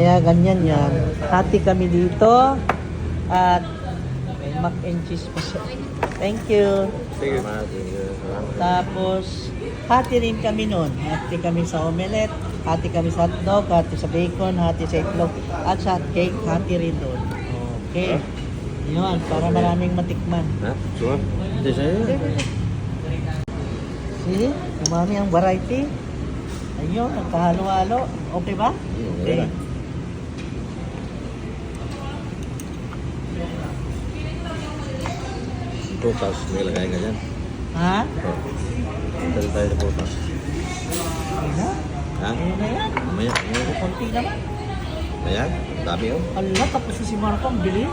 Kaya ganyan yan. Hati kami dito. At may mac and cheese pa siya. Thank you. Sige, sige. Tapos, hati rin kami nun. Hati kami sa omelette, hati kami sa hotdog, hati sa bacon, hati sa itlog, at sa cake, hati rin doon. Okay. Yun, para maraming matikman. Ha? Sure? Hindi sa'yo. See? Kumami ang variety. Ayun, nagkahalo-halo. Okay ba? Okay. Prutas, nilagay ka dyan. Ha? Oh. Dali tayo sa prutas. Ayun na. Ha? Ayun na yan. Mamaya. Kunti naman. Ayan, dami oh. Ala, tapos na si Marco, ang bilis.